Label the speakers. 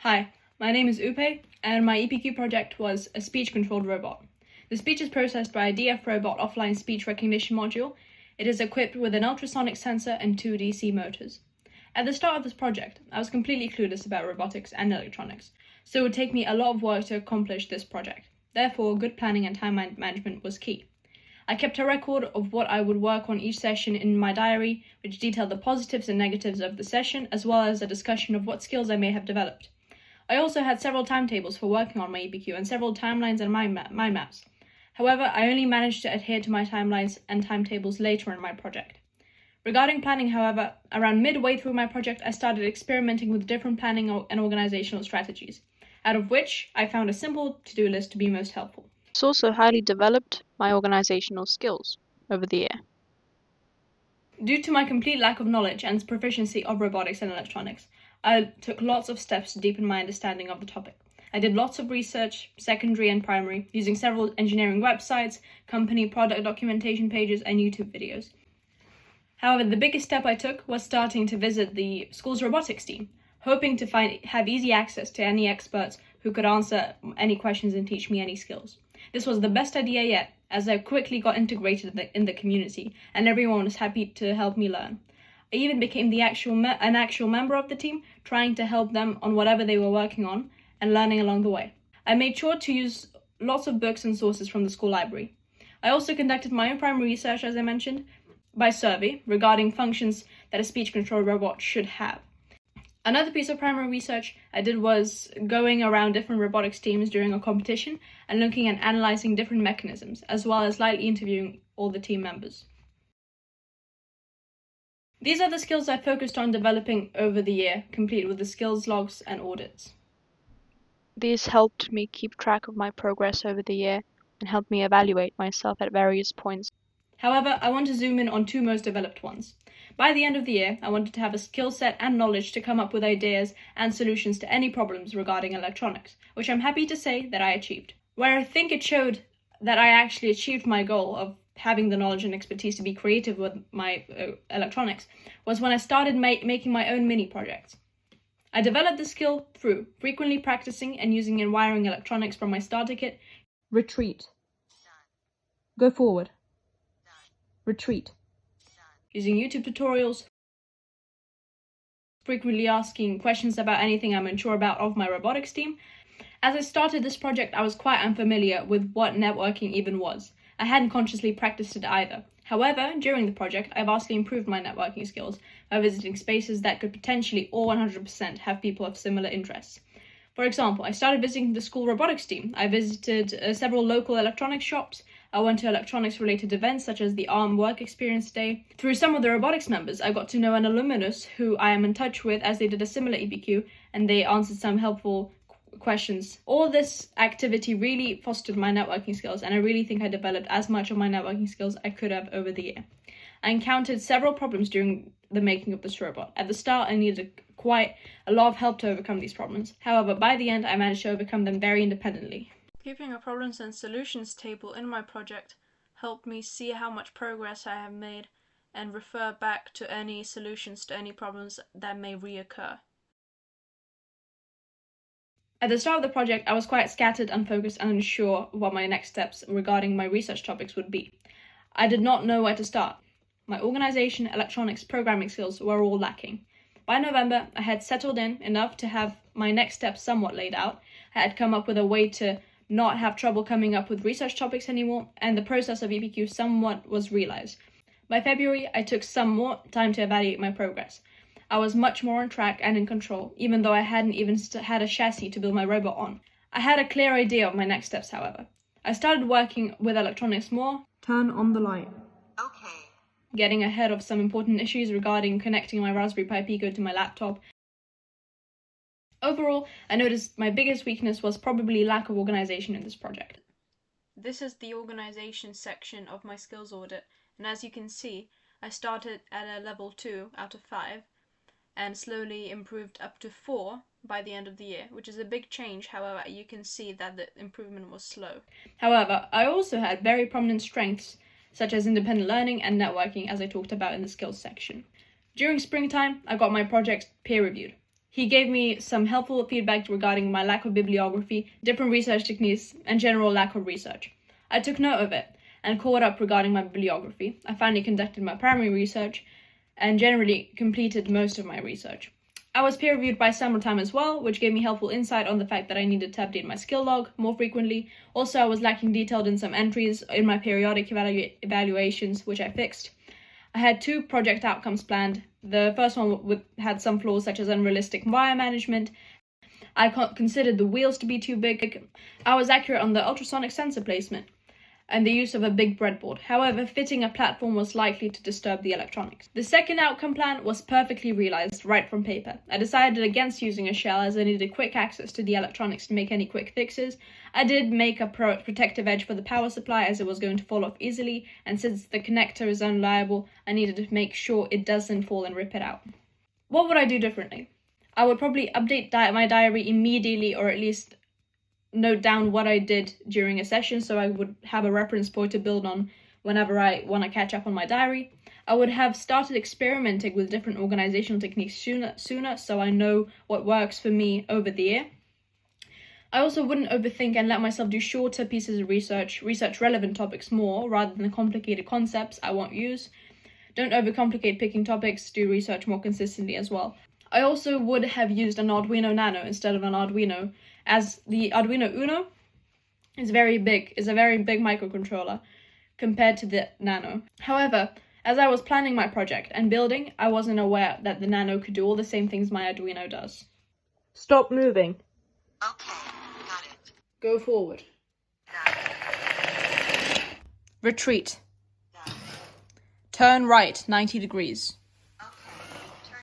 Speaker 1: Hi, my name is UPE, and my EPQ project was a speech-controlled robot. The speech is processed by a DF Robot offline speech recognition module. It is equipped with an ultrasonic sensor and 2 DC motors. At the start of this project, I was completely clueless about robotics and electronics, so it would take me a lot of work to accomplish this project. Therefore, good planning and time management was key. I kept a record of what I would work on each session in my diary, which detailed the positives and negatives of the session, as well as a discussion of what skills I may have developed. I also had several timetables for working on my EPQ and several timelines and mind maps. However, I only managed to adhere to my timelines and timetables later in my project. Regarding planning, however, around midway through my project, I started experimenting with different planning and organizational strategies, out of which I found a simple to-do list to be most helpful.
Speaker 2: It's also highly developed my organizational skills over the year.
Speaker 1: Due to my complete lack of knowledge and proficiency of robotics and electronics, I took lots of steps to deepen my understanding of the topic. I did lots of research, secondary and primary, using several engineering websites, company product documentation pages, and YouTube videos. However, the biggest step I took was starting to visit the school's robotics team, hoping to have easy access to any experts who could answer any questions and teach me any skills. This was the best idea yet, as I quickly got integrated in the community, and everyone was happy to help me learn. I even became an actual member of the team, trying to help them on whatever they were working on and learning along the way. I made sure to use lots of books and sources from the school library. I also conducted my own primary research, as I mentioned, by survey regarding functions that a speech control robot should have. Another piece of primary research I did was going around different robotics teams during a competition and looking and analyzing different mechanisms, as well as lightly interviewing all the team members. These are the skills I focused on developing over the year, complete with the skills logs and audits.
Speaker 2: These helped me keep track of my progress over the year and helped me evaluate myself at various points.
Speaker 1: However, I want to zoom in on two most developed ones. By the end of the year, I wanted to have a skill set and knowledge to come up with ideas and solutions to any problems regarding electronics, which I'm happy to say that I achieved. Where I think it showed that I actually achieved my goal of having the knowledge and expertise to be creative with my electronics was when I started making my own mini projects. I developed the skill through frequently practicing and using and wiring electronics from my starter kit. Retreat. Go forward. Retreat. Using YouTube tutorials. Frequently asking questions about anything I'm unsure about of my robotics team. As I started this project, I was quite unfamiliar with what networking even was. I hadn't consciously practiced it either. However, during the project, I vastly improved my networking skills by visiting spaces that could potentially or 100% have people of similar interests. For example, I started visiting the school robotics team. I visited several local electronics shops. I went to electronics-related events such as the ARM Work Experience Day. Through some of the robotics members, I got to know an alumnus who I am in touch with, as they did a similar EPQ, and they answered some helpful questions. All this activity really fostered my networking skills, and I really think I developed as much of my networking skills I could have over the year. I encountered several problems during the making of this robot. At the start, I needed quite a lot of help to overcome these problems. However, by the end, I managed to overcome them very independently. Keeping a problems and solutions table in my project helped me see how much progress I have made and refer back to any solutions to any problems that may reoccur. At the start of the project, I was quite scattered, unfocused, and unsure what my next steps regarding my research topics would be. I did not know where to start. My organization, electronics, programming skills were all lacking. By November, I had settled in enough to have my next steps somewhat laid out. I had come up with a way to not have trouble coming up with research topics anymore, and the process of EPQ somewhat was realized. By February, I took some more time to evaluate my progress. I was much more on track and in control, even though I hadn't even had a chassis to build my robot on. I had a clear idea of my next steps, however. I started working with electronics more. Turn on the light. Okay. Getting ahead of some important issues regarding connecting my Raspberry Pi Pico to my laptop. Overall, I noticed my biggest weakness was probably lack of organization in this project. This is the organization section of my skills audit, and as you can see, I started at a level 2 out of 5, and slowly improved up to 4 by the end of the year, which is a big change. However, you can see that the improvement was slow. However, I also had very prominent strengths, such as independent learning and networking, as I talked about in the skills section. During springtime, I got my projects peer-reviewed. He gave me some helpful feedback regarding my lack of bibliography, different research techniques, and general lack of research. I took note of it and caught up regarding my bibliography. I finally conducted my primary research and generally completed most of my research. I was peer-reviewed by Summertime as well, which gave me helpful insight on the fact that I needed to update my skill log more frequently. Also, I was lacking detailed in some entries in my periodic evaluations, which I fixed. I had 2 project outcomes planned. The first one had some flaws such as unrealistic wire management. I considered the wheels to be too big. I was accurate on the ultrasonic sensor placement and the use of a big breadboard. However, fitting a platform was likely to disturb the electronics. The second outcome plan was perfectly realized right from paper. I decided against using a shell as I needed quick access to the electronics to make any quick fixes. I did make a protective edge for the power supply as it was going to fall off easily, and since the connector is unreliable, I needed to make sure it doesn't fall and rip it out. What would I do differently? I would probably update my diary immediately, or at least note down what I did during a session so I would have a reference point to build on whenever I want to catch up on my diary. I would have started experimenting with different organizational techniques sooner so I know what works for me over the year. I also wouldn't overthink and let myself do shorter pieces of research relevant topics more rather than the complicated concepts I won't use. Don't overcomplicate picking topics, do research more consistently as well. I also would have used an Arduino Nano instead of an Arduino, as the Arduino Uno is a very big microcontroller compared to the Nano. However, as I was planning my project and building, I wasn't aware that the Nano could do all the same things my Arduino does. Stop moving.
Speaker 3: Okay, got it.
Speaker 1: Go forward.
Speaker 3: Done.
Speaker 1: Retreat.
Speaker 3: Done.
Speaker 1: Turn right 90 degrees.